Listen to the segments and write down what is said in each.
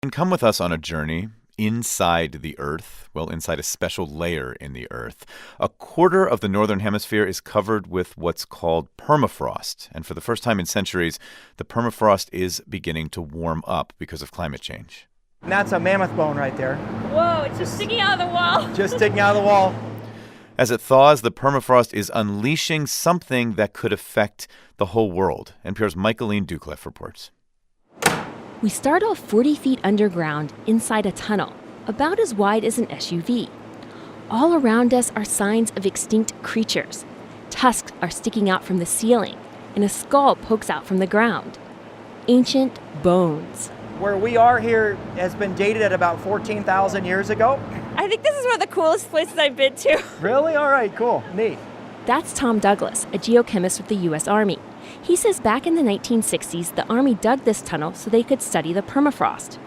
And come with us on a journey inside the Earth, well, inside a special layer in the Earth. A quarter of the northern hemisphere is covered with what's called permafrost. And for the first time in centuries, the permafrost is beginning to warm up because of climate change. And that's a mammoth bone right there. Whoa, it's just sticking out of the wall. Just sticking out of the wall. As it thaws, the permafrost is unleashing something that could affect the whole world. NPR's Michaeline Doucleff reports. We start off 40 feet underground inside a tunnel, about as wide as an SUV. All around us are signs of extinct creatures. Tusks are sticking out from the ceiling, and a skull pokes out from the ground. Ancient bones. Where we are here has been dated at about 14,000 years ago. I think this is one of the coolest places I've been to. Really? All right, cool. Neat. That's Tom Douglas, a geochemist with the U.S. Army. He says back in the 1960s, the Army dug this tunnel so they could study the permafrost.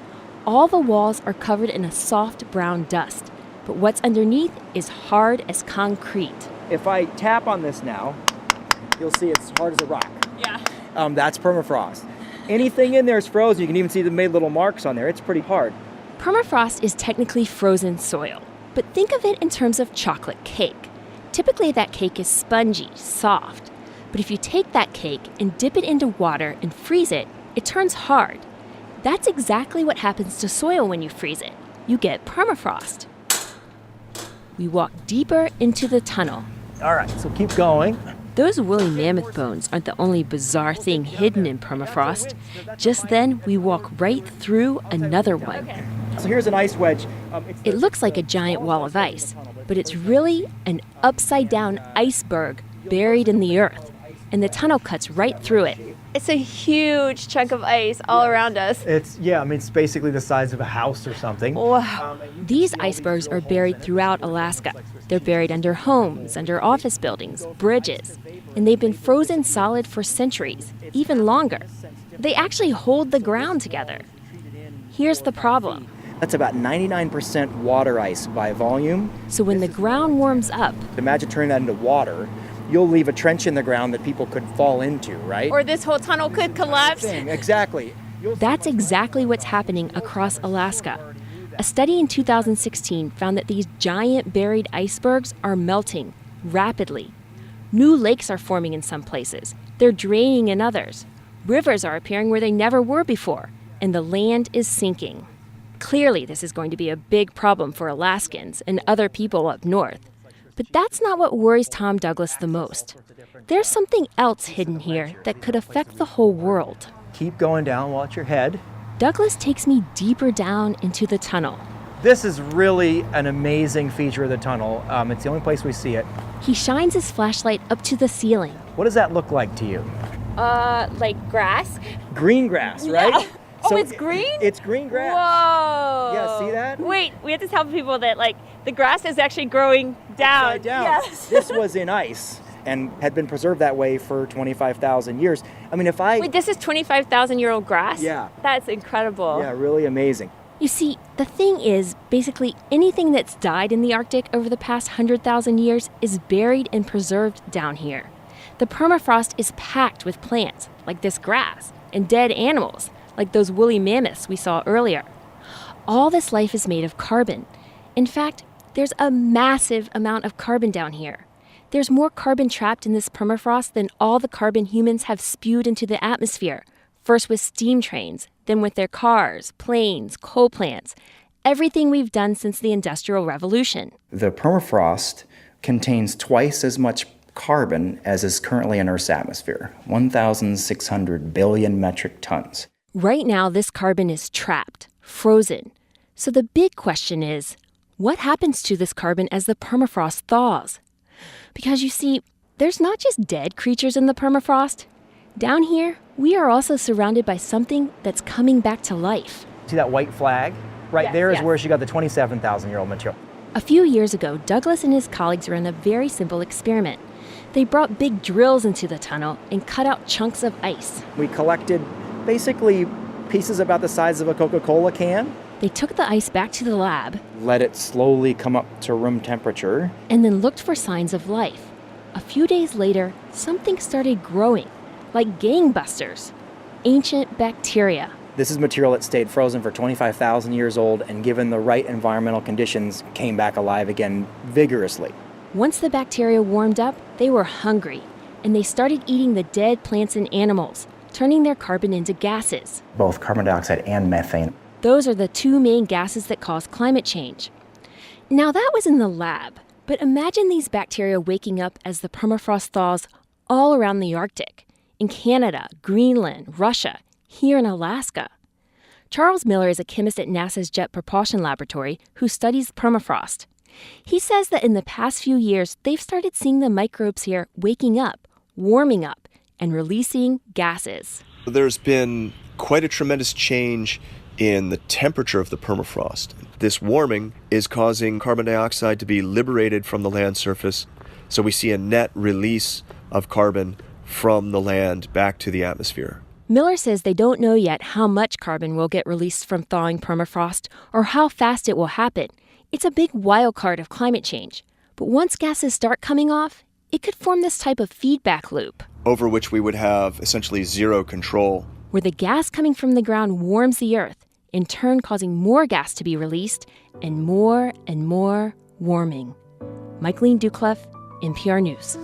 All the walls are covered in a soft brown dust, but what's underneath is hard as concrete. If I tap on this now, you'll see it's hard as a rock. Yeah. That's permafrost. Anything in there is frozen. You can even see they made little marks on there. It's pretty hard. Permafrost is technically frozen soil, but think of it in terms of chocolate cake. Typically, that cake is spongy, soft. But if you take that cake and dip it into water and freeze it, it turns hard. That's exactly what happens to soil when you freeze it. You get permafrost. We walk deeper into the tunnel. All right, so keep going. Those woolly mammoth bones aren't the only bizarre thing hidden in permafrost. Just then, we walk right through another one. So here's an ice wedge. It looks like a giant wall of ice, but it's really an upside-down iceberg buried in the earth, and the tunnel cuts right through it. It's a huge chunk of ice all around us. It's basically the size of a house or something. Wow. These icebergs are buried throughout Alaska. They're buried under homes, under office buildings, bridges, and they've been frozen solid for centuries, even longer. They actually hold the ground together. Here's the problem. That's about 99% water ice by volume. So when the ground warms up, Imagine turning that into water. You'll leave a trench in the ground that people could fall into, right? Or this whole tunnel could collapse. Exactly. that's exactly what's happening across Alaska. A study in 2016 found that these giant buried icebergs are melting rapidly. New lakes are forming in some places. They're draining in others. Rivers are appearing where they never were before, and the land is sinking. Clearly, this is going to be a big problem for Alaskans and other people up north. But that's not what worries Tom Douglas the most. There's something else hidden here that could affect the whole world. Keep going down, watch your head. Douglas takes me deeper down into the tunnel. This is really an amazing feature of the tunnel. It's the only place we see it. He shines his flashlight up to the ceiling. What does that look like to you? Like grass? Green grass, right? Yeah. Oh, it's green? It's green grass. Whoa. Yeah, see that? Wait, we have to tell people that, the grass is actually growing down. Upside down. Yes. This was in ice and had been preserved that way for 25,000 years. I mean, Wait, this is 25,000-year-old grass? Yeah. That's incredible. Yeah, really amazing. You see, the thing is, basically anything that's died in the Arctic over the past 100,000 years is buried and preserved down here. The permafrost is packed with plants, like this grass, and dead animals, like those woolly mammoths we saw earlier. All this life is made of carbon. In fact, there's a massive amount of carbon down here. There's more carbon trapped in this permafrost than all the carbon humans have spewed into the atmosphere, first with steam trains, then with their cars, planes, coal plants, everything we've done since the Industrial Revolution. The permafrost contains twice as much carbon as is currently in Earth's atmosphere, 1,600 billion metric tons. Right now, this carbon is trapped, frozen. So the big question is, what happens to this carbon as the permafrost thaws? Because you see, there's not just dead creatures in the permafrost. Down here, we are also surrounded by something that's coming back to life. See that white flag? Right Yes, there is yes. where she got the 27,000-year-old material. A few years ago, Douglas and his colleagues ran a very simple experiment. They brought big drills into the tunnel and cut out chunks of ice. We collected basically pieces about the size of a Coca-Cola can. They took the ice back to the lab Let it slowly come up to room temperature. and then looked for signs of life. A few days later, something started growing, like gangbusters. Ancient bacteria. This is material that stayed frozen for 25,000 years old and given the right environmental conditions came back alive again vigorously. Once the bacteria warmed up, they were hungry, and they started eating the dead plants and animals, turning their carbon into gases. Both carbon dioxide and methane. Those are the two main gases that cause climate change. Now that was in the lab, but imagine these bacteria waking up as the permafrost thaws all around the Arctic, in Canada, Greenland, Russia, here in Alaska. Charles Miller is a chemist at NASA's Jet Propulsion Laboratory who studies permafrost. He says that in the past few years, they've started seeing the microbes here waking up, warming up, and releasing gases. There's been quite a tremendous change in the temperature of the permafrost. This warming is causing carbon dioxide to be liberated from the land surface, so we see a net release of carbon from the land back to the atmosphere. Miller says they don't know yet how much carbon will get released from thawing permafrost or how fast it will happen. It's a big wild card of climate change. But once gases start coming off, it could form this type of feedback loop, Over which we would have essentially zero control. where the gas coming from the ground warms the earth, in turn causing more gas to be released and more warming. Michaeline Doucleff, NPR News.